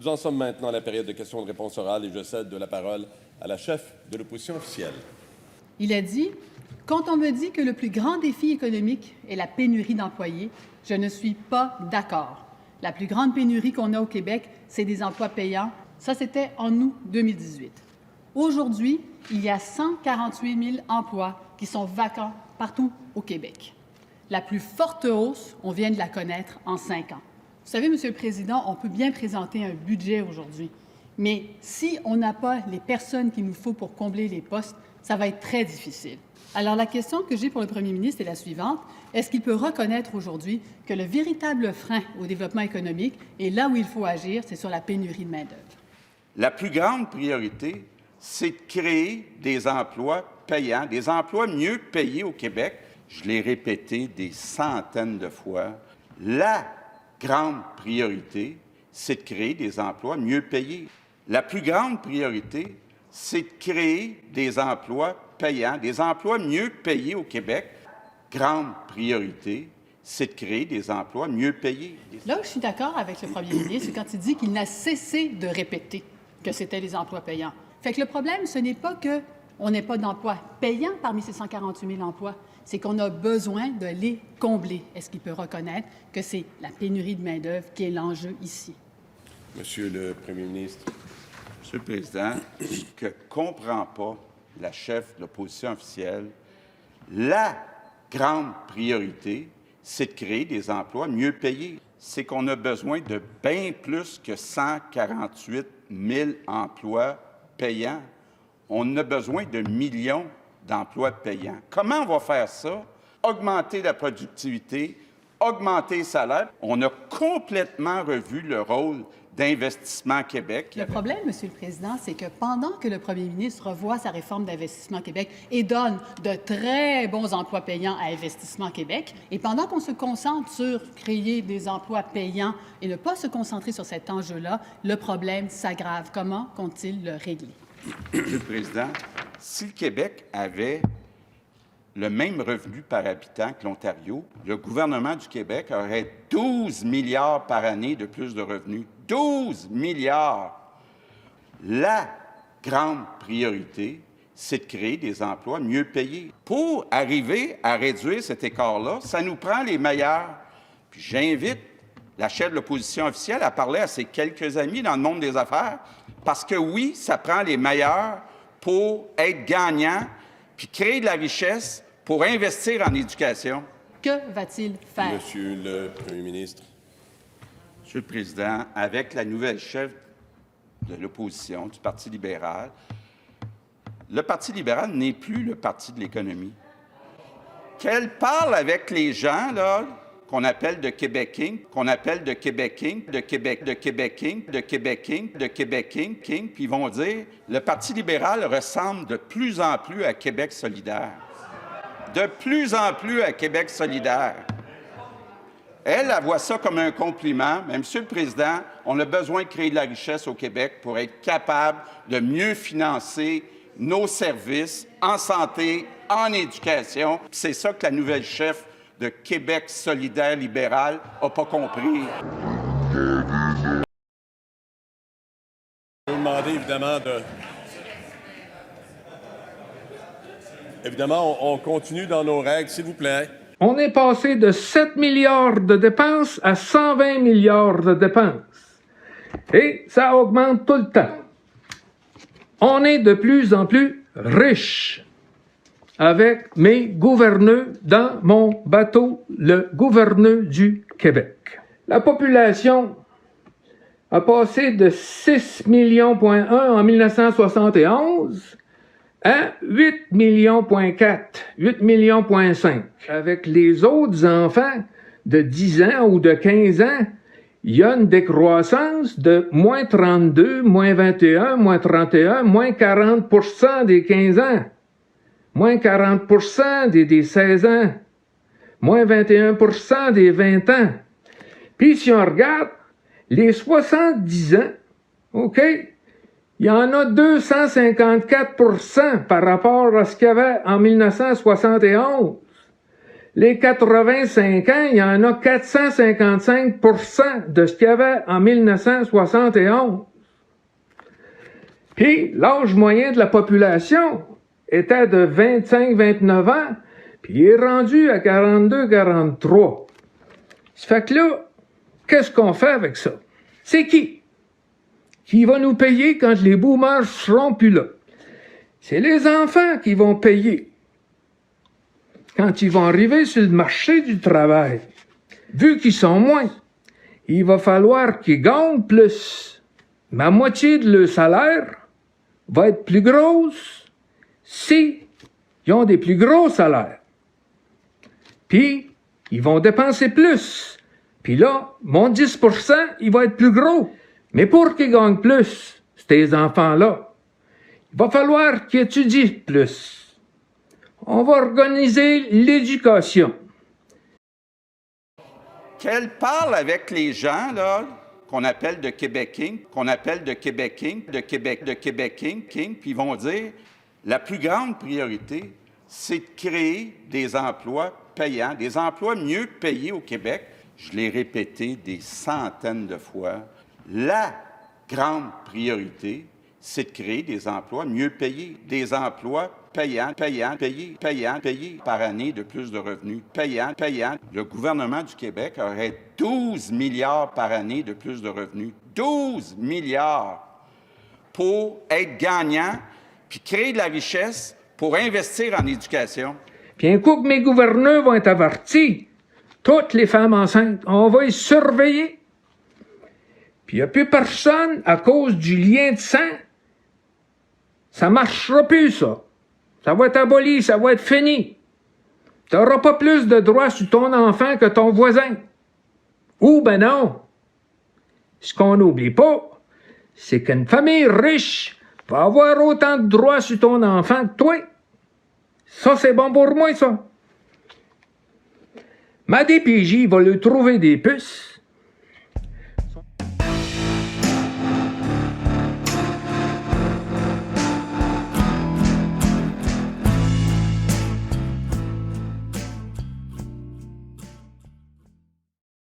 Nous en sommes maintenant à la période de questions de réponse orale et je cède de la parole à la chef de l'opposition officielle. Il a dit « Quand on me dit que le plus grand défi économique est la pénurie d'employés, je ne suis pas d'accord. La plus grande pénurie qu'on a au Québec, c'est des emplois payants. » Ça, c'était en août 2018. Aujourd'hui, il y a 148 000 emplois qui sont vacants partout au Québec. La plus forte hausse, on vient de la connaître en 5 ans. Vous savez, Monsieur le Président, on peut bien présenter un budget aujourd'hui, mais si on n'a pas les personnes qu'il nous faut pour combler les postes, ça va être très difficile. Alors, la question que j'ai pour le Premier ministre est la suivante. Est-ce qu'il peut reconnaître aujourd'hui que le véritable frein au développement économique et là où il faut agir, c'est sur la pénurie de main-d'œuvre? La plus grande priorité, c'est de créer des emplois payants, des emplois mieux payés au Québec. Je l'ai répété des centaines de fois. La grande priorité, c'est de créer des emplois mieux payés. La plus grande priorité, c'est de créer des emplois payants, des emplois mieux payés au Québec. Grande priorité, c'est de créer des emplois mieux payés. Là où je suis d'accord avec le premier ministre, c'est quand il dit qu'il n'a cessé de répéter que c'était les emplois payants. Fait que le problème, ce n'est pas qu'on n'ait pas d'emplois payants parmi ces 148 000 emplois, c'est qu'on a besoin de les combler. Est-ce qu'il peut reconnaître que c'est la pénurie de main-d'œuvre qui est l'enjeu ici? Monsieur le Premier ministre. Monsieur le Président, ce que ne comprend pas la chef de l'opposition officielle, la grande priorité, c'est de créer des emplois mieux payés. C'est qu'on a besoin de bien plus que 148 000 emplois payants. On a besoin de millions d'emplois payants. Comment on va faire ça? Augmenter la productivité, augmenter les salaires. On a complètement revu le rôle d'Investissement Québec. Le problème, Monsieur le Président, c'est que pendant que le premier ministre revoit sa réforme d'Investissement Québec et donne de très bons emplois payants à Investissement Québec, et pendant qu'on se concentre sur créer des emplois payants et ne pas se concentrer sur cet enjeu-là, le problème s'aggrave. Comment compte-t-il le régler? Monsieur le Président, si le Québec avait le même revenu par habitant que l'Ontario, le gouvernement du Québec aurait 12 milliards par année de plus de revenus. 12 milliards! La grande priorité, c'est de créer des emplois mieux payés. Pour arriver à réduire cet écart-là, ça nous prend les meilleurs. Puis j'invite la chef de l'opposition officielle à parler à ses quelques amis dans le monde des affaires, parce que oui, ça prend les meilleurs pour être gagnant, puis créer de la richesse pour investir en éducation. Que va-t-il faire? Monsieur le Premier ministre. Monsieur le Président, avec la nouvelle chef de l'opposition, du Parti libéral, le Parti libéral n'est plus le parti de l'économie. Qu'elle parle avec les gens, là, qu'on appelle de Québéking, de Québéking, de Québéking, puis ils vont dire « Le Parti libéral ressemble de plus en plus à Québec solidaire. » De plus en plus à Québec solidaire. Elle voit ça comme un compliment, mais Monsieur le Président, on a besoin de créer de la richesse au Québec pour être capable de mieux financer nos services en santé, en éducation. C'est ça que la nouvelle chef de Québec solidaire libéral n'a pas compris. Je vais vous demander évidemment de... Évidemment, on continue dans nos règles, s'il vous plaît. On est passé de 7 milliards de dépenses à 120 milliards de dépenses. Et ça augmente tout le temps. On est de plus en plus riche avec mes gouverneurs dans mon bateau, le gouverneur du Québec. La population a passé de 6,1 millions en 1971 à 8,4 millions, 8,5 millions. Avec les autres enfants de 10 ans ou de 15 ans, il y a une décroissance de moins 32, moins 21, moins 31, moins 40% des 15 ans, moins 40% des 16 ans, moins 21% des 20 ans. Puis si on regarde les 70 ans, OK, il y en a 254% par rapport à ce qu'il y avait en 1971. Les 85 ans, il y en a 455 % de ce qu'il y avait en 1971. Puis, l'âge moyen de la population était de 25-29 ans, puis il est rendu à 42-43. Ça fait que là, qu'est-ce qu'on fait avec ça? C'est qui? Qui va nous payer quand les boomers seront plus là? C'est les enfants qui vont payer quand ils vont arriver sur le marché du travail. Vu qu'ils sont moins, il va falloir qu'ils gagnent plus. Ma moitié de leur salaire va être plus grosse si ils ont des plus gros salaires. Puis, ils vont dépenser plus. Puis là, mon 10%, il va être plus gros. Mais pour qu'ils gagnent plus, ces enfants-là, il va falloir qu'ils étudient plus. On va organiser l'éducation. Qu'elle parle avec les gens, là, qu'on appelle de Québéking, puis ils vont dire, la plus grande priorité, c'est de créer des emplois payants, des emplois mieux payés au Québec. Je l'ai répété des centaines de fois. La grande priorité, c'est de créer des emplois mieux payés, des emplois payants, payés par année de plus de revenus, payants. Le gouvernement du Québec aurait 12 milliards par année de plus de revenus. 12 milliards pour être gagnant puis créer de la richesse pour investir en éducation. Puis un coup que mes gouverneurs vont être avertis, toutes les femmes enceintes, on va les surveiller. Puis il n'y a plus personne à cause du lien de sang. Ça ne marchera plus, ça. Ça va être aboli, ça va être fini. Tu n'auras pas plus de droits sur ton enfant que ton voisin. Ou ben non. Ce qu'on n'oublie pas, c'est qu'une famille riche va avoir autant de droits sur ton enfant que toi. Ça, c'est bon pour moi, ça. Ma DPJ va lui trouver des puces.